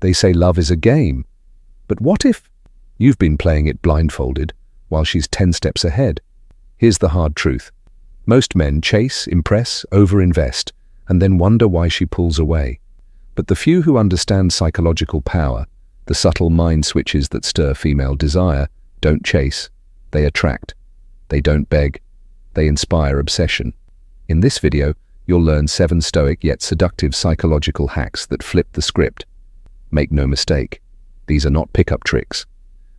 They say love is a game. But what if you've been playing it blindfolded while she's 10 steps ahead? Here's the hard truth. Most men chase, impress, overinvest, and then wonder why she pulls away. But the few who understand psychological power, the subtle mind switches that stir female desire, don't chase, they attract. They don't beg, they inspire obsession. In this video, you'll learn 7 stoic yet seductive psychological hacks that flip the script. Make no mistake, these are not pickup tricks.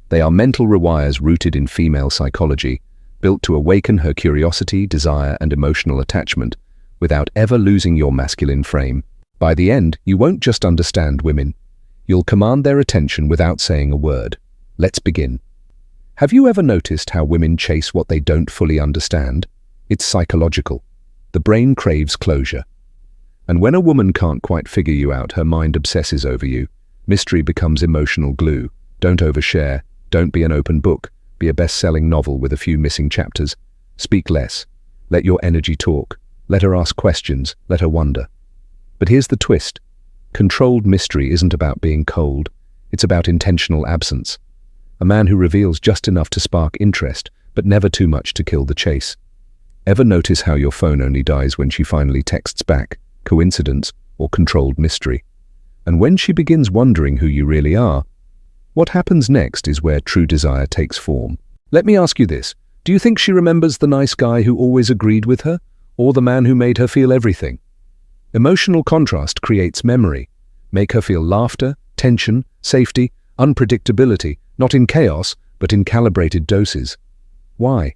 They are mental rewires rooted in female psychology, built to awaken her curiosity, desire, and emotional attachment without ever losing your masculine frame. By the end, you won't just understand women. You'll command their attention without saying a word. Let's begin. Have you ever noticed how women chase what they don't fully understand? It's psychological. The brain craves closure. And when a woman can't quite figure you out, her mind obsesses over you. Mystery becomes emotional glue. Don't overshare. Don't be an open book. Be a best-selling novel with a few missing chapters. Speak less. Let your energy talk. Let her ask questions. Let her wonder. But here's the twist. Controlled mystery isn't about being cold. It's about intentional absence. A man who reveals just enough to spark interest, but never too much to kill the chase. Ever notice how your phone only dies when she finally texts back? Coincidence or controlled mystery? And when she begins wondering who you really are, what happens next is where true desire takes form. Let me ask you this. Do you think she remembers the nice guy who always agreed with her, or the man who made her feel everything? Emotional contrast creates memory. Make her feel laughter, tension, safety, unpredictability, not in chaos, but in calibrated doses. Why?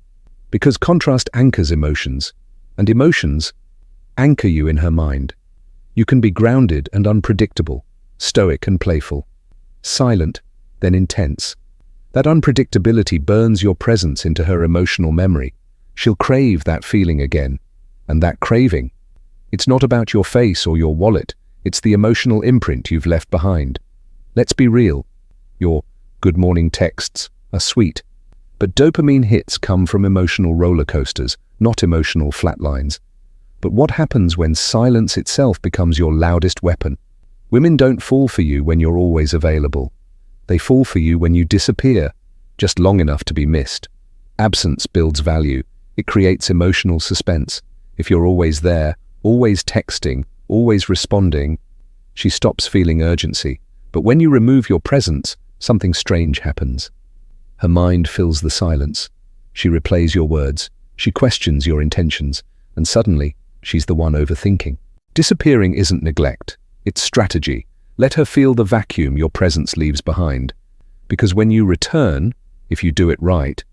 Because contrast anchors emotions, and emotions anchor you in her mind. You can be grounded and unpredictable, stoic and playful, silent, then intense. That unpredictability burns your presence into her emotional memory. She'll crave that feeling again, and that craving, it's not about your face or your wallet, it's the emotional imprint you've left behind. Let's be real. Your good morning texts are sweet, but dopamine hits come from emotional roller coasters, not emotional flatlines. But what happens when silence itself becomes your loudest weapon? Women don't fall for you when you're always available. They fall for you when you disappear, just long enough to be missed. Absence builds value. It creates emotional suspense. If you're always there, always texting, always responding, she stops feeling urgency. But when you remove your presence, something strange happens. Her mind fills the silence. She replays your words. She questions your intentions. And suddenly, she's the one overthinking. Disappearing isn't neglect. It's strategy. Let her feel the vacuum your presence leaves behind. Because when you return, if you do it right,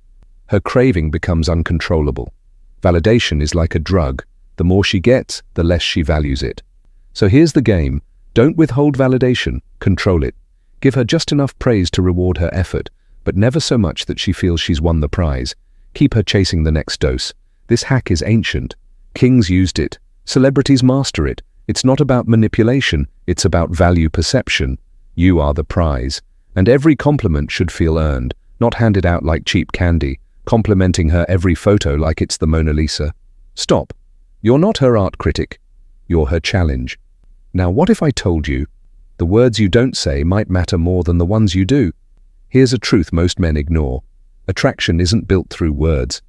her craving becomes uncontrollable. Validation is like a drug. The more she gets, the less she values it. So here's the game. Don't withhold validation. Control it. Give her just enough praise to reward her effort, but never so much that she feels she's won the prize. Keep her chasing the next dose. This hack is ancient. Kings used it. Celebrities master it. It's not about manipulation, it's about value perception. You are the prize. And every compliment should feel earned, not handed out like cheap candy, complimenting her every photo like it's the Mona Lisa. Stop. You're not her art critic. You're her challenge. Now what if I told you, the words you don't say might matter more than the ones you do? Here's a truth most men ignore. Attraction isn't built through words.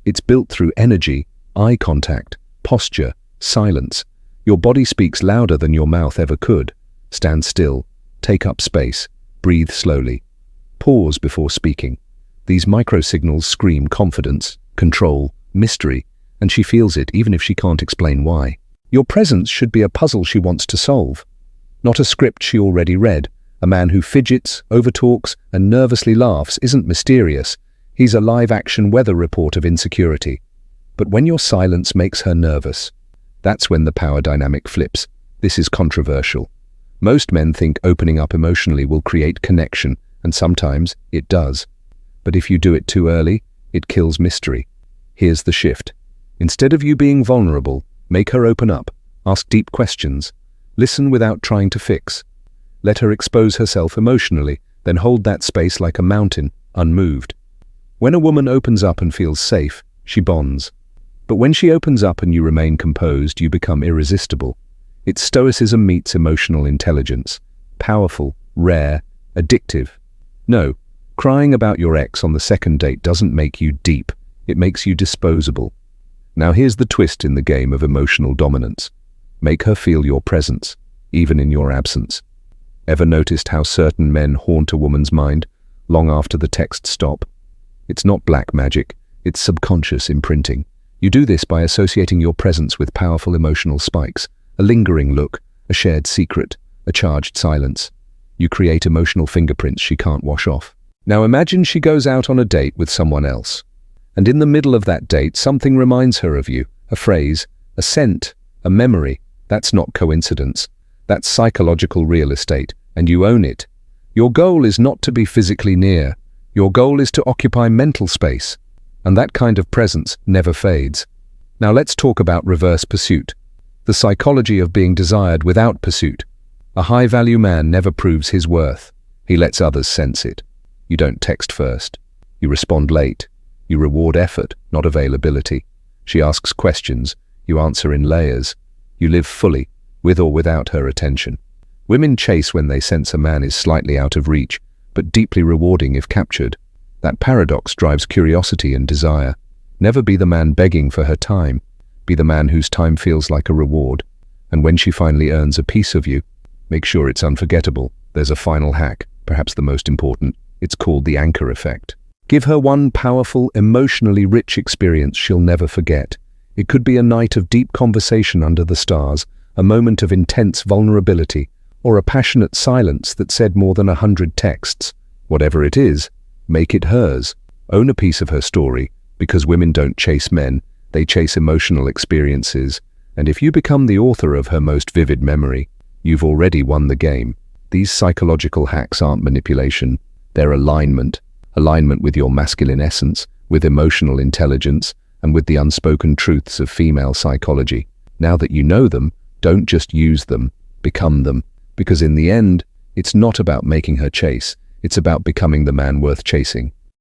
It's built through energy, eye contact, posture, silence. Your body speaks louder than your mouth ever could. Stand still, take up space, breathe slowly. Pause before speaking. These microsignals scream confidence, control, mystery, and she feels it even if she can't explain why. Your presence should be a puzzle she wants to solve, not a script she already read. A man who fidgets, overtalks, and nervously laughs isn't mysterious. He's a live-action weather report of insecurity. But when your silence makes her nervous, that's when the power dynamic flips. This is controversial. Most men think opening up emotionally will create connection, and sometimes it does. But if you do it too early, it kills mystery. Here's the shift. Instead of you being vulnerable, make her open up. Ask deep questions. Listen without trying to fix. Let her expose herself emotionally, then hold that space like a mountain, unmoved. When a woman opens up and feels safe, she bonds. But when she opens up and you remain composed, you become irresistible. It's stoicism meets emotional intelligence. Powerful, rare, addictive. No, crying about your ex on the second date doesn't make you deep, it makes you disposable. Now here's the twist in the game of emotional dominance. Make her feel your presence, even in your absence. Ever noticed how certain men haunt a woman's mind long after the texts stop? It's not black magic, it's subconscious imprinting. You do this by associating your presence with powerful emotional spikes, a lingering look, a shared secret, a charged silence. You create emotional fingerprints she can't wash off. Now imagine she goes out on a date with someone else. And in the middle of that date, something reminds her of you, a phrase, a scent, a memory. That's not coincidence. That's psychological real estate, and you own it. Your goal is not to be physically near. Your goal is to occupy mental space. And that kind of presence never fades. Now let's talk about reverse pursuit. The psychology of being desired without pursuit. A high-value man never proves his worth. He lets others sense it. You don't text first. You respond late. You reward effort, not availability. She asks questions. You answer in layers. You live fully, with or without her attention. Women chase when they sense a man is slightly out of reach, but deeply rewarding if captured. That paradox drives curiosity and desire. Never be the man begging for her time. Be the man whose time feels like a reward. And when she finally earns a piece of you, make sure it's unforgettable. There's a final hack, perhaps the most important. It's called the anchor effect. Give her one powerful, emotionally rich experience she'll never forget. It could be a night of deep conversation under the stars, a moment of intense vulnerability, or a passionate silence that said more than 100 texts. Whatever it is, make it hers. Own a piece of her story, because women don't chase men, they chase emotional experiences. And if you become the author of her most vivid memory, you've already won the game. These psychological hacks aren't manipulation, they're alignment. Alignment with your masculine essence, with emotional intelligence, and with the unspoken truths of female psychology. Now that you know them, don't just use them, become them. Because in the end, it's not about making her chase, it's about becoming the man worth chasing.